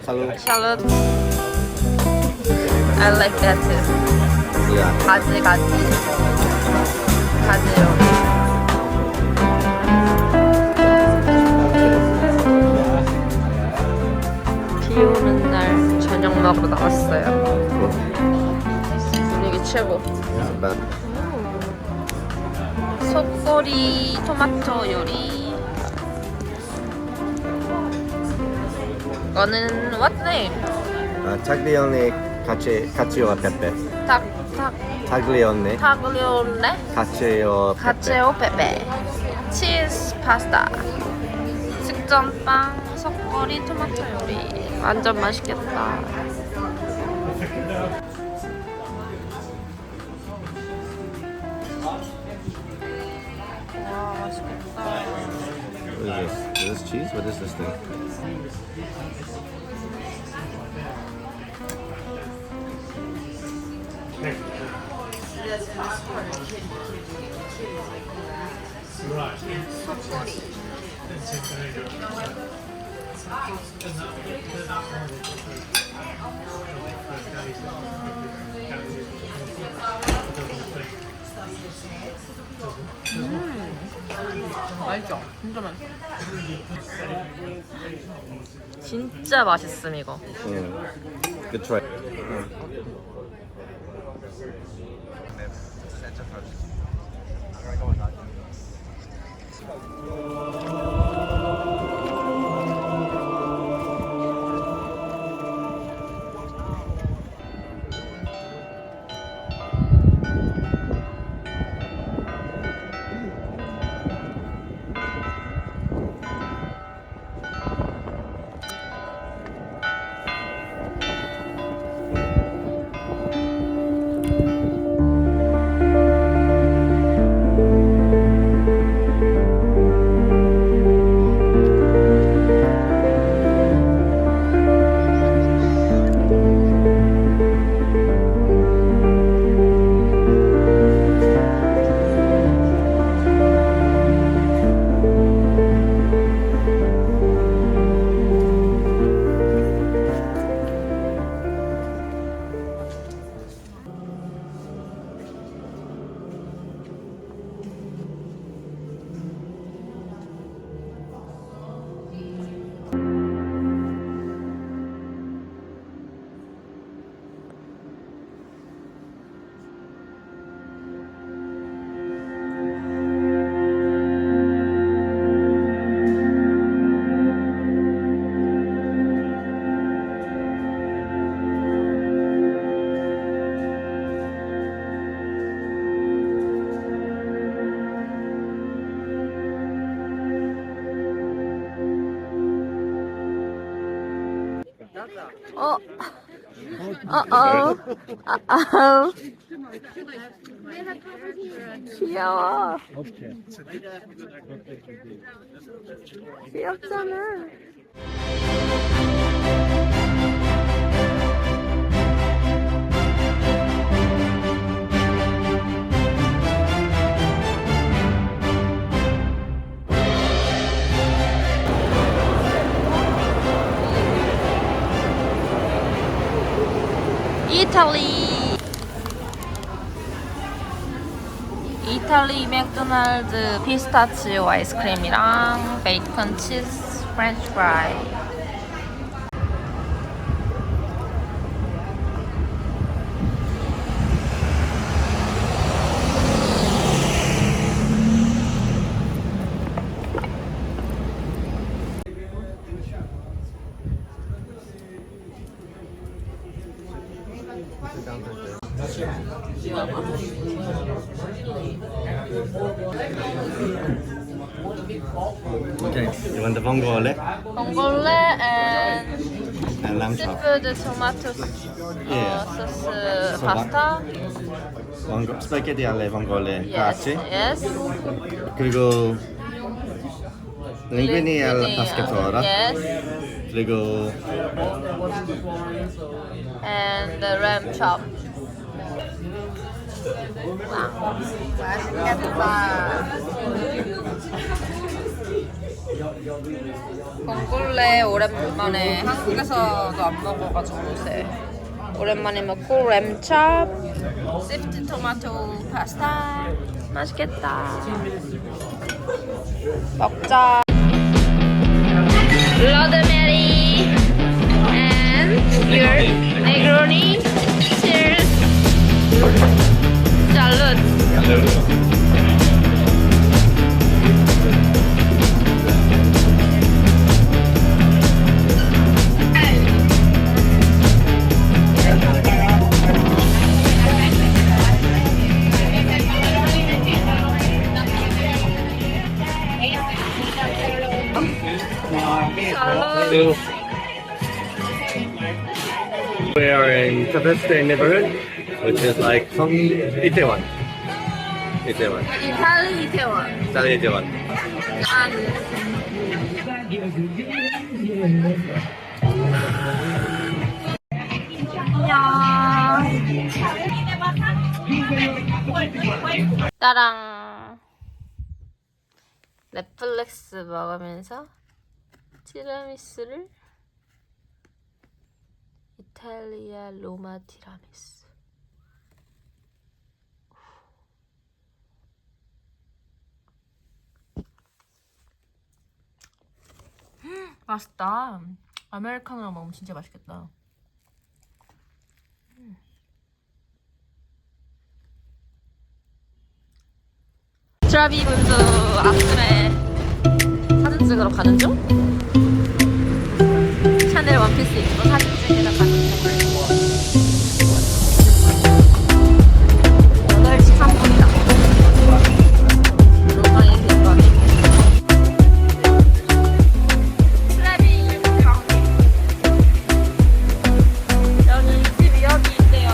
Salute. 샬롯. I like that too. Yeah. 가지. 가지요. 비 오는 날 저녁 먹으러 나왔어요. 분위기 최고. Not bad. 속꼬리 토마토 요리. 이거는 what name? Taglione cacio e pepe. Taglione 타글리오네 cacio e pepe. 가체오 페페 치즈 파스타 식전빵 속꼬리 토마토 요리 완전 맛있겠다. 와 맛있겠다. What is this? Is this cheese? What is this thing? 속꼬리 맛있죠? 진짜 맛있어. 진짜 맛있음 이거. Good try. 귀여워. 귀엽잖아. 이탈리 맥도날드 피스타치오 아이스크림이랑 베이컨 치즈 프렌치 프라이. Okay, you want the vongole 봉골레 and lamb chop. 시푸드 토마토 Yeah. 소스 파스타. Spaghetti alle vongole Yes. caci. Yes. 그리고 linguine alla pescatora. Yes. 그리고 And the lamb chop. 와, 맛있겠다. 봉골레 오랜만에 한국에서도 안 먹어가지고 요새 오랜만에 먹고 램찹, 시프트 토마토 파스타 맛있겠다. 먹자. 로드메리 and your negroni. Cheers. Salud. We are in Kazakhstan neighborhood, which is like from Itaewon. Itaewon. 이태원. Sorry, Itaewon. 따랑 넷플릭스 먹으면서 티라미수를 이탈리아 로마 티라미수 맛있다. 아메리카노랑 먹으면 진짜 맛있겠다. 트라비 분수 아침에 사진 찍으러 가는 중? 샤넬 원피스 입고 사진 찍으러 가는 중. 8시 3분이다. 로마의 빈방이. 트라비 경기. 여기 집이 여기 있대요.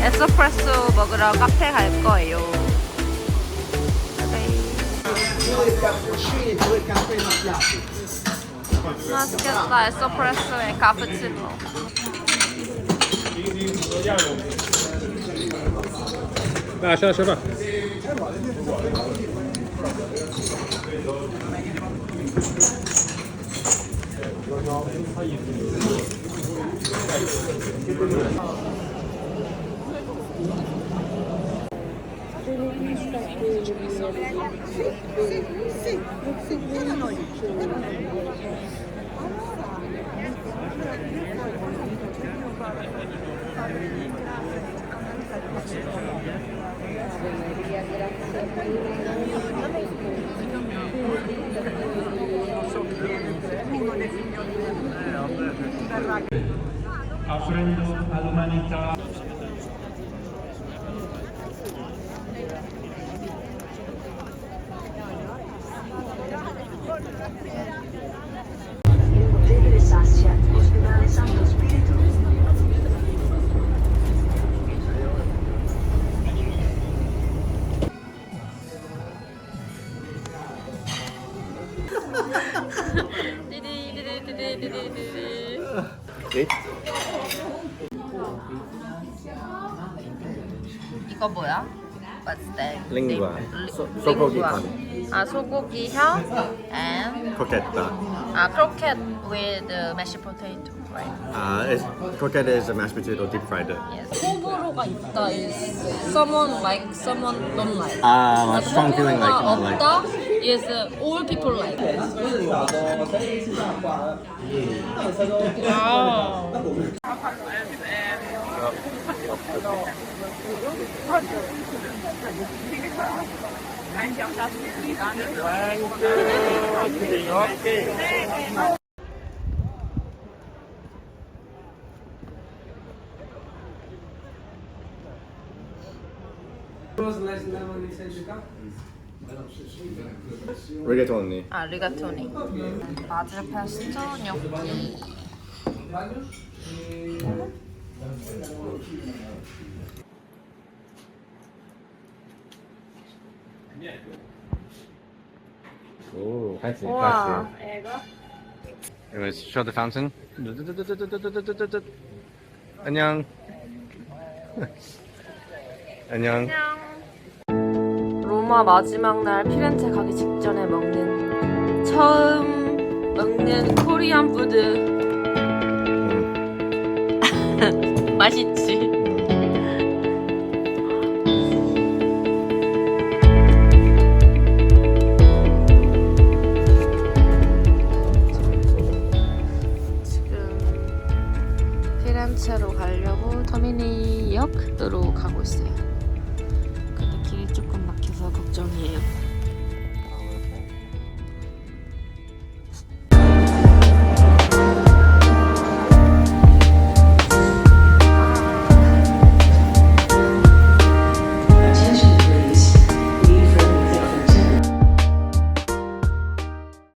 에스프레소 먹으러 카페 갈 거예요. 맛있겠다. 에스프레소에 카푸치노. 아, 吃吧。 offrendo all'umanità. Vedere Sassia, ospedale Santo Spirito. Wait. 이거 뭐야? What's that? Lingua. 소고기 아, 소고기 혀 and Croqueta. croquette with mashed potato, right? Croqueta is a mashed potato deep fried. Yes. 호불호가 있다 is someone like, someone don't like. A strong feeling like you don't like. 없다 is all people like. Rigatoni. 리가토니. 마늘 페스토 gnocchi. Ooh, fancy, 우와. Anyways, show the fountain. 안녕. 안녕. 로마 마지막 날 피렌체 가기 직전에 처음 먹는 코리안 푸드. 맛있지? 지금 피렌체로 가려고 터미니역으로 가고 있어요.